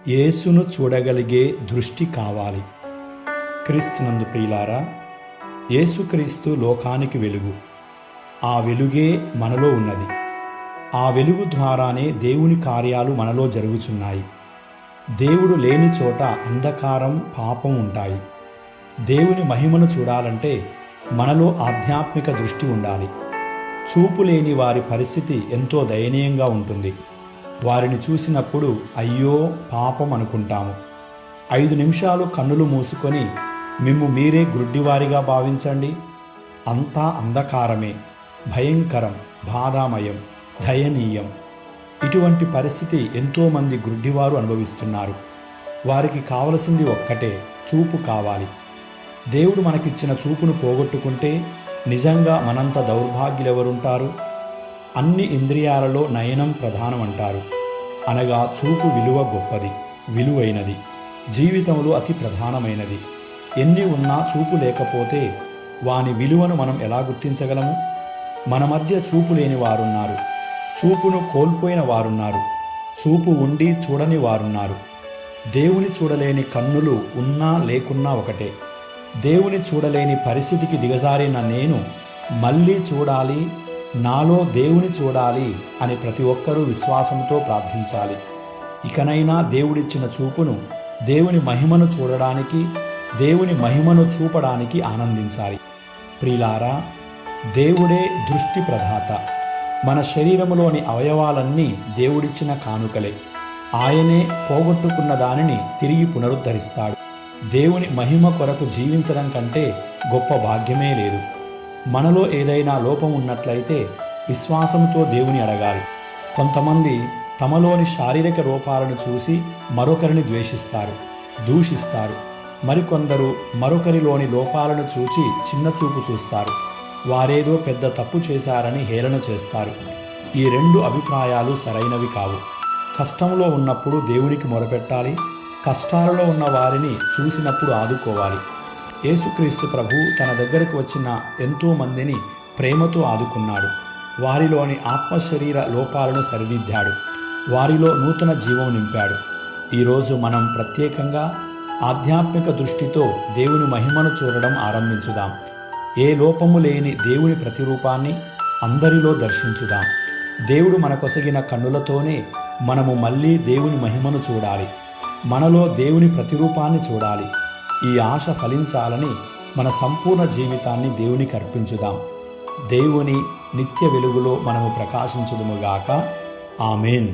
యేసును చూడగలిగే దృష్టి కావాలి. క్రీస్తునందు ప్రియులారా, యేసుక్రీస్తు లోకానికి వెలుగు. ఆ వెలుగే మనలో ఉన్నది. ఆ వెలుగు ద్వారానే దేవుని కార్యాలు మనలో జరుగుచున్నాయి. దేవుడు లేని చోట అంధకారం, పాపం ఉంటాయి. దేవుని మహిమను చూడాలంటే మనలో ఆధ్యాత్మిక దృష్టి ఉండాలి. చూపు లేని వారి పరిస్థితి ఎంతో దయనీయంగా ఉంటుంది. వారిని చూసినప్పుడు అయ్యో పాపం అనుకుంటాము. 5 నిమిషాలు కన్నులు మూసుకొని మిమ్ము మీరే గ్రుడ్డివారిగా భావించండి. అంతా అంధకారమే, భయంకరం, బాధామయం, దయనీయం. ఇటువంటి పరిస్థితి ఎంతోమంది గ్రుడ్డివారు అనుభవిస్తున్నారు. వారికి కావలసింది ఒక్కటే, చూపు కావాలి. దేవుడు మనకిచ్చిన చూపును పోగొట్టుకుంటే నిజంగా మనంత దౌర్భాగ్యులెవరుంటారు? అన్ని ఇంద్రియాలలో నయనం ప్రధానం అంటారు. అనగా చూపు విలువ గొప్పది, విలువైనది, జీవితంలో అతి ప్రధానమైనది. ఎన్ని ఉన్నా చూపు లేకపోతే వాని విలువను మనం ఎలా గుర్తించగలము? మన మధ్య చూపు లేని వారున్నారు, చూపును కోల్పోయిన వారున్నారు, చూపు ఉండి చూడని వారున్నారు. దేవుని చూడలేని కన్నులు ఉన్నా లేకున్నా ఒకటే. దేవుని చూడలేని పరిస్థితికి దిగజారిన నేను మళ్ళీ చూడాలి, నాలో దేవుని చూడాలి అని ప్రతి ఒక్కరూ విశ్వాసంతో ప్రార్థించాలి. ఇకనైనా దేవుడిచ్చిన చూపును, దేవుని మహిమను చూడడానికి, దేవుని మహిమను చూపడానికి ఆనందించాలి. ప్రియులారా, దేవుడే దృష్టి ప్రదాత. మన శరీరములోని అవయవాలన్నీ దేవుడిచ్చిన కానుకలే. ఆయనే పోగొట్టుకున్న దానిని తిరిగి పునరుద్ధరిస్తాడు. దేవుని మహిమ కొరకు జీవించడం కంటే గొప్ప భాగ్యమే లేదు. మనలో ఏదైనా లోపం ఉన్నట్లయితే విశ్వాసంతో దేవుని అడగాలి. కొంతమంది తమలోని శారీరక రూపాలను చూసి మరొకరిని ద్వేషిస్తారు, దూషిస్తారు. మరికొందరు మరొకరిలోని లోపాలను చూచి చిన్న చూపు చూస్తారు. వారేదో పెద్ద తప్పు చేశారని హేళన చేస్తారు. ఈ 2 అభిప్రాయాలు సరైనవి కావు. కష్టంలో ఉన్నప్పుడు దేవునికి మొరపెట్టాలి. కష్టాలలో ఉన్న వారిని చూసినప్పుడు ఆదుకోవాలి. యేసుక్రీస్తు ప్రభు తన దగ్గరకు వచ్చిన ఎంతో మందిని ప్రేమతో ఆదుకున్నాడు. వారిలోని ఆత్మశరీర లోపాలను సరిదిద్దాడు. వారిలో నూతన జీవం నింపాడు. ఈరోజు మనం ప్రత్యేకంగా ఆధ్యాత్మిక దృష్టితో దేవుని మహిమను చూడడం ఆరంభించుదాం. ఏ లోపము లేని దేవుని ప్రతిరూపాన్ని అందరిలో దర్శించుదాం. దేవుడు మనకొసగిన కన్నులతోనే మనము మళ్ళీ దేవుని మహిమను చూడాలి. మనలో దేవుని ప్రతిరూపాన్ని చూడాలి. ఈ ఆశ ఫలించాలని మన సంపూర్ణ జీవితాన్ని దేవునికి అర్పించుదాం. దేవుని నిత్య వెలుగులో మనము ప్రకాశించుదుముగాక. ఆమేన్.